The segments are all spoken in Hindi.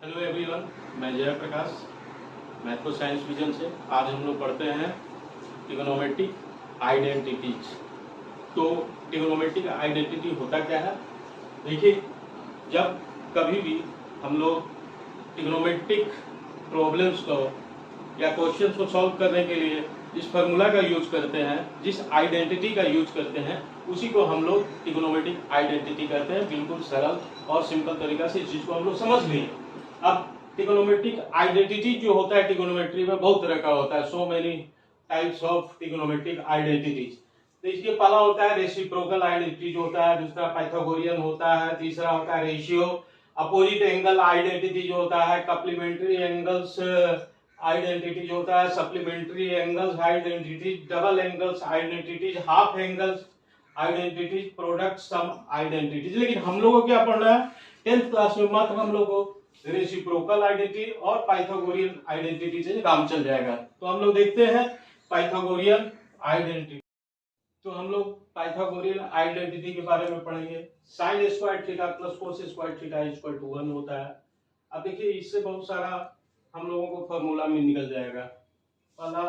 हेलो एवरीवन, मैं जयप्रकाश मैथ को साइंस विजन से। आज हम लोग पढ़ते हैं ट्रिग्नोमेट्रिक आइडेंटिटीज। तो ट्रिग्नोमेट्रिक आइडेंटिटी होता क्या है? देखिए, जब कभी भी हम लोग ट्रिग्नोमेट्रिक प्रॉब्लम्स को या क्वेश्चंस को सॉल्व करने के लिए जिस फार्मूला का यूज करते हैं, जिस आइडेंटिटी का यूज करते हैं, उसी को हम लोग ट्रिग्नोमेट्रिक आइडेंटिटी कहते हैं। बिल्कुल सरल और सिंपल तरीका से इस चीज को हम लोग समझ लिए। अब ट्रिग्नोमेट्रिक आइडेंटिटी जो होता है, ट्रिग्नोमेट्री में बहुत तरह का होता है। So many types of trigonometric identities. तो इसके पहला होता है रेसिप्रोकल आइडेंटिटी जो होता है, दूसरा पाइथागोरियन होता है, तीसरा होता है रेशियो। अपोजिट एंगल आइडेंटिटी जो होता है, कप्लीमेंट्री एंगल्स आइडेंटिटी जो होता है, supplementary angles identity, double angles identities, half angles identities, product sum identities. लेकिन हम लोगों को क्या पढ़ना है 10th क्लास में? मात्र हम लोग को रेसिप्रोकल आइडेंटिटी और पाइथागोरियन आइडेंटिटी से काम चल जाएगा। तो हम लोग देखते हैं पाइथागोरियन आइडेंटिटी। तो हम लोग पाइथागोरियन आइडेंटिटी के बारे में पढ़ेंगे। Sine square theta plus cos square theta equal to 1 होता है। अब देखिए, इससे बहुत सारा हम लोगों को फॉर्मूला में निकल जाएगा। पहला,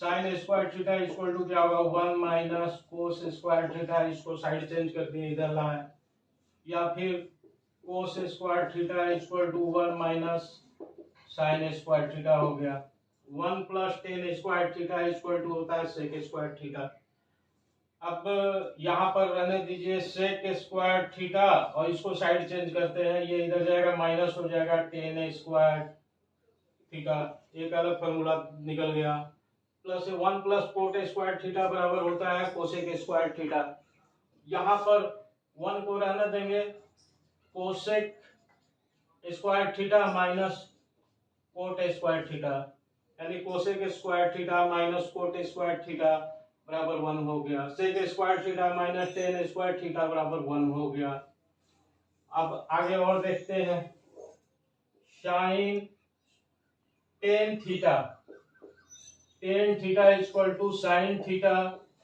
sine square theta equal to क्या होगा, 1 माइनस कोस स्क्वायर थीटा। इसको साइड चेंज कर दिए, इधर लाए। या फिर cos square theta equal to 1 minus sine square theta हो गया। 1 plus tan square theta equal to होता है सेक स्क्वायर थीटा। अब यहाँ पर रहने दीजिए सेक स्क्वायर थीटा, और इसको साइड चेंज करते हैं, ये इधर जाएगा, माइनस हो जाएगा टेन स्क्वायर थीटा। एक अलग फॉर्मूला निकल गया। Plus 1 plus cot square theta बराबर होता है कोसेक स्क्वायर थीटा। यहाँ पर 1 को रहने देंगे, cosec square theta minus cot square theta, यानी cosec square theta minus cot square theta बराबर 1 हो गया। Sec square theta minus tan square theta बराबर 1 हो गया। अब आगे और देखते हैं, sine tan theta equal to sine theta.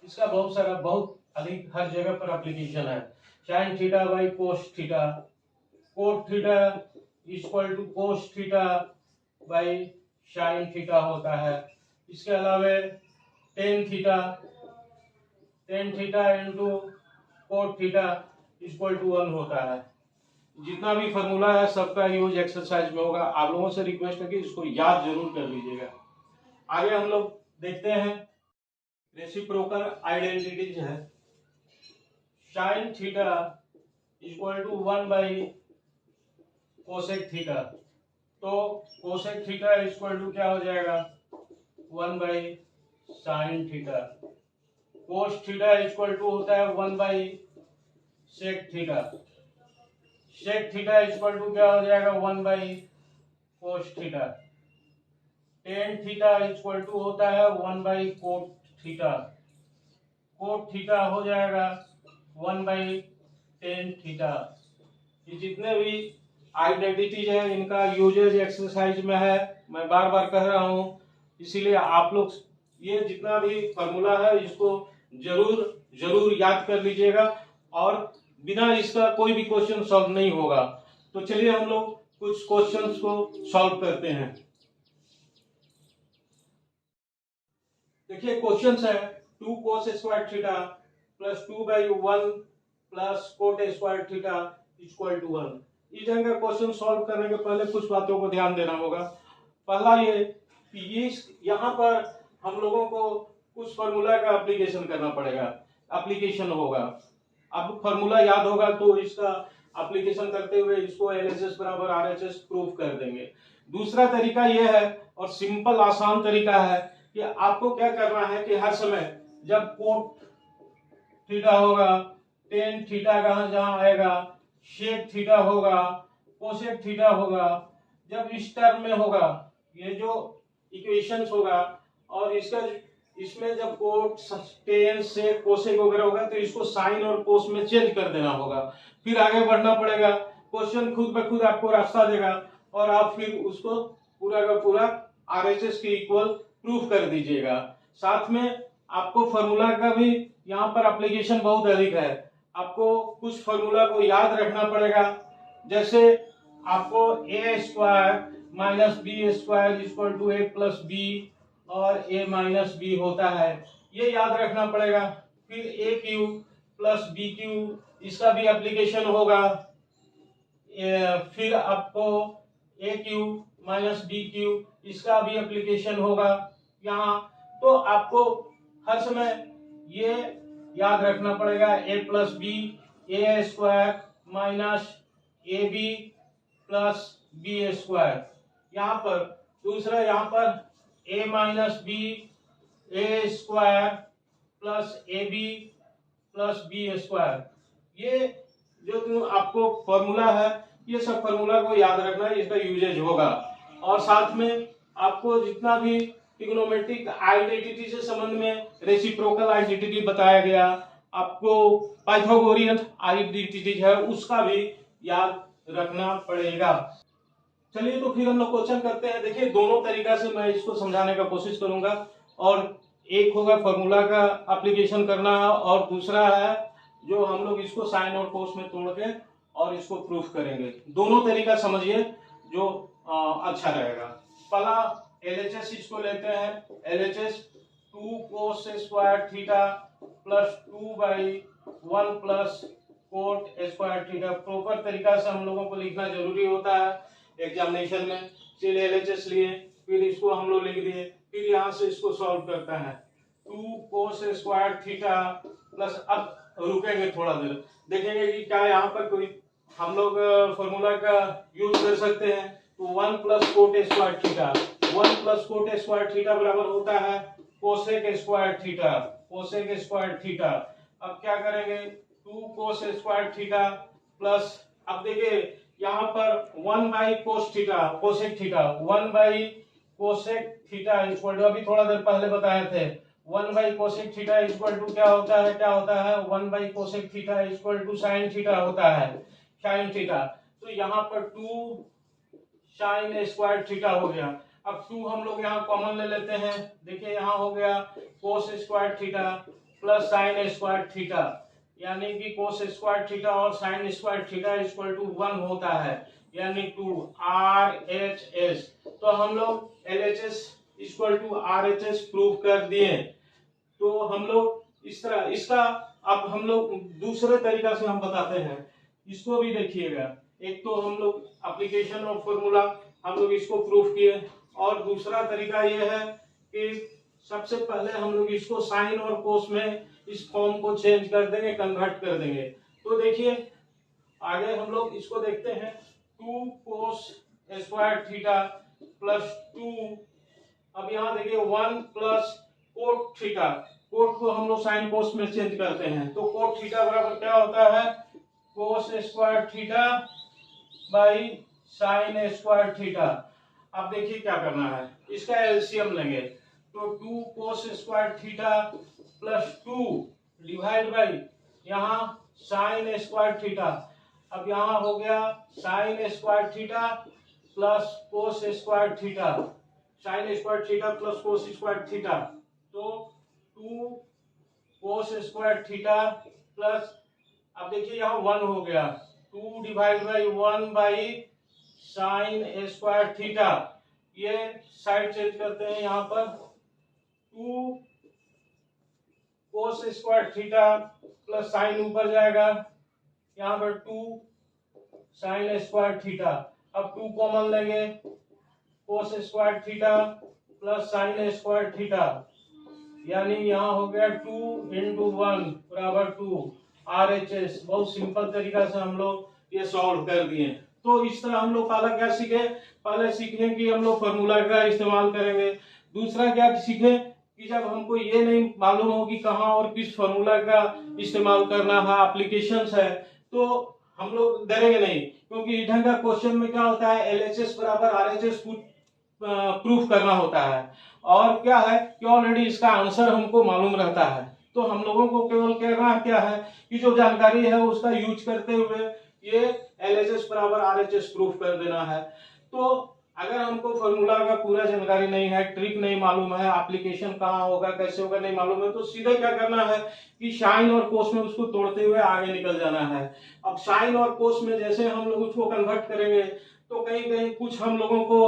इसका बहुत अधिक हर जगह पर एप्लीकेशन है। Sine theta by cos theta, cot theta equal to cos theta by sine theta होता है। इसके अलावा tan theta into cot theta equal to 1 होता है। जितना भी फॉर्मूला है सबका यूज एक्सरसाइज में होगा। आप लोगों से रिक्वेस्ट है कि इसको याद जरूर कर लीजिएगा। आगे हम लोग देखते हैं रेसिप्रोकल आइडेंटिटीज है। Sine theta equal to 1 by cosec theta. तो कोसेक थीटा इक्वल टू क्या हो जाएगा, 1 by sine theta. Cos theta equal to होता है 1 by sec theta. Sec theta equal to क्या हो जाएगा, 1 by cos theta. Tan theta equal to होता है 1 by cot theta. Cot theta हो जाएगा 1 बाई टेन थीटा। ये जितने भी आइडेंटिटीज है इनका यूजेज एक्सरसाइज में है। मैं बार बार कह रहा हूं, इसीलिए आप लोग ये जितना भी फॉर्मूला है इसको जरूर याद कर लीजिएगा, और बिना इसका कोई भी क्वेश्चन सॉल्व नहीं होगा। तो चलिए हम लोग कुछ क्वेश्चंस को सॉल्व करते हैं। देखिए, क्वेश्चन है 2 cos square theta plus 2 by 1 plus cot square theta equal to 1। इस ढंग का क्वेश्चन सॉल्व करने के पहले कुछ बातों को ध्यान देना होगा। पहला ये कि यहाँ पर हम लोगों को कुछ फॉर्मूला का एप्लीकेशन करना पड़ेगा, एप्लीकेशन होगा। अब फॉर्मूला याद होगा तो इसका एप्लीकेशन करते हुए इसको LHS बराबर RHS प्रूफ कर देंगे। दूसरा तरीका यह है, और सिंपल आसान तरीका है, कि आपको क्या करना है कि हर समय जब कोट थीटा होगा, टेन थीटा कहां जहां आएगा, सेक थीटा होगा, कोसेक थीटा होगा, जब इस टर्म में होगा, ये जो इक्वेशंस होगा, और इसमें जब कोट टेन से कोसेक वगैरह होगा तो इसको साइन और कोस में चेंज कर देना होगा। फिर आगे बढ़ना पड़ेगा। क्वेश्चन खुद ब खुद आपको रास्ता देगा, और आप फिर उसको पूरा का पूरा RHS के इक्वल प्रूफ कर दीजिएगा। साथ में आपको फॉर्मूला का भी यहाँ पर एप्लीकेशन बहुत अधिक है। आपको कुछ फॉर्मूला को याद रखना पड़ेगा। जैसे आपको A square minus B square equal to A plus B और ए माइनस बी होता है, ये याद रखना पड़ेगा। फिर ए क्यू प्लस बी क्यू, इसका भी एप्लीकेशन होगा। फिर आपको ए क्यू माइनस बी क्यू, इसका भी एप्लीकेशन होगा यहाँ। तो आपको हर समय ये याद रखना पड़ेगा, A plus B A square minus A B plus B square. यहाँ पर दूसरा, यहाँ पर A minus B A square plus A B plus B square, ये जो आपको फॉर्मूला है, ये सब फॉर्मूला को याद रखना, इसका यूजेज होगा। और साथ में आपको जितना भी ट्रिग्नोमेट्रिक आइडेंटिटी से संबंध में रेसिप्रोकल आइडेंटिटी बताया गया, आपको पाइथागोरियन आइडेंटिटी है, उसका भी याद रखना पड़ेगा। चलिए तो फिर हम लोग क्वेश्चन करते हैं। देखिए दोनों तरीका से मैं इसको समझाने का कोशिश करूंगा, और एक होगा फॉर्मूला का एप्लीकेशन करना और दूसरा है जो हम लोग इसको साइन और कोस में तोड़ के और इसको प्रूफ करेंगे। दोनों तरीका समझिए जो अच्छा रहेगा। पहला LHS इसको लेते हैं, LHS 2 cos square theta plus 2/1 plus cot square theta. Proper तरीका से हम लोगों को लिखना जरूरी होता है एग्जामिनेशन में। चलिए LHS लिए, फिर इसको हम लोग लिख दिए, फिर यहाँ से इसको सॉल्व करता है 2 cos स्क्वायर थीटा प्लस, अब रुकेंगे थोड़ा देर, देखेंगे कि क्या यहाँ पर कोई हम लोग फॉर्मूला का यूज कर सकते हैं। तो 1 plus cot square theta, 1 plus cot square theta बराबर होता है cosec square theta, cosec square theta. अब क्या करेंगे, 2 कोस स्क्वायर थीटा प्लस, अब देखिए यहाँ पर 1 by cos theta cosec theta, 1 by cosec theta equal to, अभी थोड़ा देर पहले बताए थे, 1 by cosec theta equal to क्या होता है 1 by cosec theta equal to sine theta होता है, साइन थीटा। तो यहाँ पर 2 साइन स्क्वायर थीटा हो गया। अब 2 हम लोग यहाँ कॉमन ले लेते हैं, देखिए यहाँ हो गया cos square theta plus sine square theta, यानी कि कोस स्क्वायर थीटा और sine square theta equal to 1 होता है, यानी 2 RHS। तो हम लोग LHS equal to RHS prove कर दिए। तो हम लोग इस तरह इसका, अब हम लोग दूसरे तरीका से हम बताते हैं, इसको भी देखिएगा। एक तो हम लोग एप्लीकेशन और फॉर्मूला हम लोग इसको प्रूफ किए, और दूसरा तरीका यह है कि सबसे पहले हम लोग इसको साइन और कोस में इस फॉर्म को चेंज कर देंगे, कन्वर्ट कर देंगे। तो देखिए आगे हम लोग इसको देखते हैं, 2 कोस स्क्वायर थीटा प्लस 2, अब यहाँ देखिए 1 प्लस कोट थीटा, कोट को हम लोग साइन कोस में चेंज करते हैं, तो कोट थीटा बराबर क्या होता है कोस square theta by sign square theta. अब देखिए क्या करना है, इसका एलसीएम लेंगे, तो 2 cos square theta plus 2 divide by यहाँ साइन स्क्वायर थीटा। अब यहाँ हो गया sign square theta plus cos square theta, sign square theta plus cos square theta, तो 2 कोस स्क्वायर थीटा प्लस, अब देखिए यहाँ 1 हो गया, 2 divide by 1 by sign square theta. ये साइड चेंज करते हैं, यहाँ पर 2 cos square theta plus sign ऊपर जाएगा, यहाँ पर 2 साइन स्क्वायर थीटा। अब 2 कॉमन लेंगे, कोस square theta plus sine square theta, यानी यहाँ हो गया 2 into 1 बराबर 2 RHS। बहुत सिंपल तरीका से हम लोग ये सॉल्व कर दिए। तो इस तरह हम लोग पहले क्या सीखे, पहले सीखे कि हम लोग फॉर्मूला का इस्तेमाल करेंगे। दूसरा क्या सीखे कि जब हमको ये नहीं मालूम हो कि कहाँ और किस फॉर्मूला का इस्तेमाल करना है, एप्लीकेशंस है, तो हम लोग डरेंगे नहीं, क्योंकि ढंग का क्वेश्चन में क्या होता है LHS बराबर RHS प्रूफ करना होता है, और क्या है कि ऑलरेडी इसका आंसर हमको मालूम रहता है। तो हम लोगों को केवल कहना क्या है कि जो जानकारी है उसका यूज करते हुए ये LHS बराबर RHS प्रूफ कर देना है। तो अगर हमको फॉर्मूला का पूरा जानकारी नहीं है, ट्रिक नहीं मालूम है, एप्लीकेशन कहाँ होगा कैसे होगा नहीं मालूम है, तो सीधे क्या करना है कि साइन और कोस में उसको तोड़ते हुए आगे निकल जाना है। अब साइन और कोस में जैसे हम लोग उसको कन्वर्ट करेंगे, तो कहीं कहीं कुछ हम लोगों को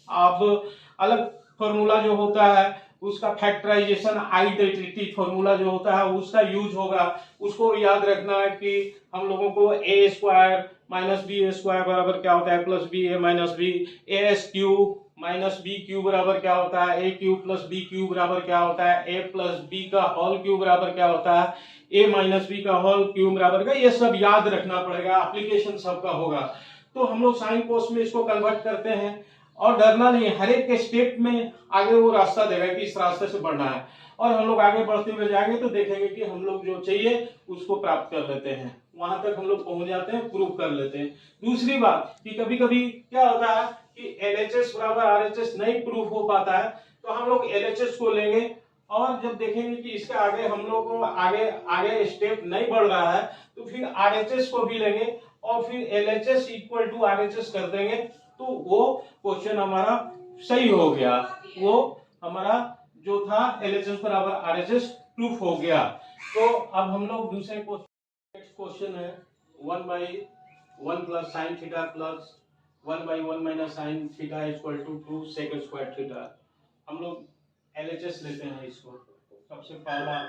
अब अलग फॉर्मूला जो होता है उसका फैक्टराइजेशन आइडेंटिटी फॉर्मूला जो होता है उसका यूज होगा। उसको याद रखना है कि हम लोगों को a square minus B square बराबर क्या होता है plus B a minus B, a s cube minus b cube बराबर क्या होता है a cube plus b cube बराबर क्या होता है ए प्लस बी का होल क्यूब बराबर क्या होता है ए माइनस बी का होल क्यूब बराबर का, ये सब याद रखना पड़ेगा, एप्लीकेशन सबका होगा। तो हम लोग साइन कोस में इसको कन्वर्ट करते हैं और डरना नहीं, हर एक स्टेप में आगे वो रास्ता देगा कि इस रास्ते से बढ़ना है और हम लोग आगे बढ़ते हुए जाएंगे तो देखेंगे कि हम लोग जो चाहिए उसको प्राप्त कर लेते हैं, वहां तक हम लोग पहुंच जाते हैं, प्रूव कर लेते हैं। दूसरी बात कि कभी कभी क्या होता है कि LHS बराबर RHS नहीं प्रूफ हो पाता है तो हम लोग LHS को लेंगे और जब देखेंगे कि इसके आगे हम लोग को आगे आगे स्टेप नहीं बढ़ रहा है तो फिर RHS को भी लेंगे और फिर LHS इक्वल टू RHS कर देंगे तो वो क्वेश्चन हमारा सही हो गया, वो हमारा जो था LHS बराबर RHS प्रूफ हो गया। तो अब हम लोग दूसरे नेक्स्ट क्वेश्चन है 1/1 plus sine theta plus 1/1 minus sine theta equal to 2 sec square theta. हम लोग LHS लेते हैं, इसको सबसे पहला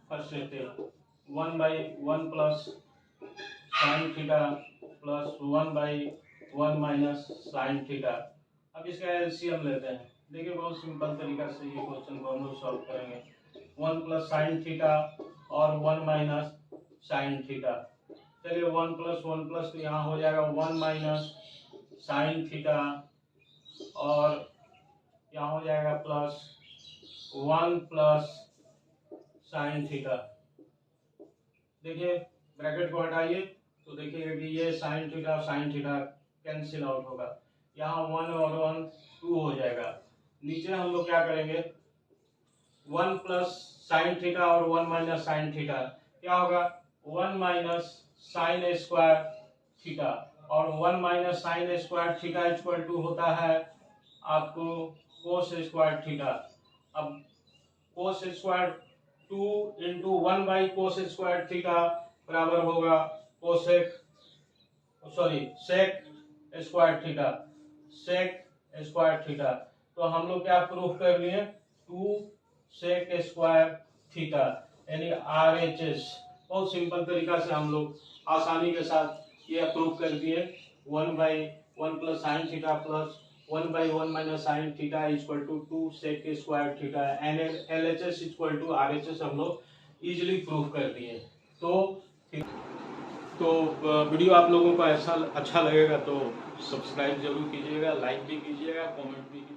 फर्स्ट लेते हैं 1/1 plus sine theta plus 1/1 minus sine theta. अब इसका एलसीएम लेते हैं। देखिए बहुत सिंपल तरीका से ये क्वेश्चन को हम लोग सॉल्व करेंगे। 1 प्लस साइन थीटा और 1 माइनस साइन थीटा। चलिए 1 प्लस तो यहाँ हो जाएगा 1 माइनस साइन थीटा और यहाँ हो जाएगा प्लस 1 प्लस साइन थीटा। देखिए ब्रैकेट को हटाइए तो देखिएगा कि ये साइन थीटा कैंसिल आउट होगा, यहाँ 1 और 1 2 हो जाएगा। नीचे हम लोग क्या करेंगे 1 प्लस साइन थीटा और 1 माइनस साइन थीटा क्या होगा 1 माइनस साइन स्क्वायर थीटा और 1 minus sine square theta equal to होता है आपको कोस स्क्वायर थीटा। अब cos square 2 into 1 by cos square theta बराबर होगा सेक स्क्वायर थीटा। तो हम लोग क्या प्रूफ कर लिए 2 सेक स्क्वायर थीटा यानी RHS। बहुत सिंपल तरीका से हम लोग आसानी के साथ ये प्रूफ कर दिए 1/1 plus sine theta plus 1/1 minus sine theta equal to 2 sec square theta and LHS equal to RHS हम लोग इजीली प्रूफ कर दिए। तो वीडियो आप लोगों को ऐसा अच्छा लगेगा तो सब्सक्राइब जरूर कीजिएगा, लाइक भी कीजिएगा, कमेंट भी कीजिएगा।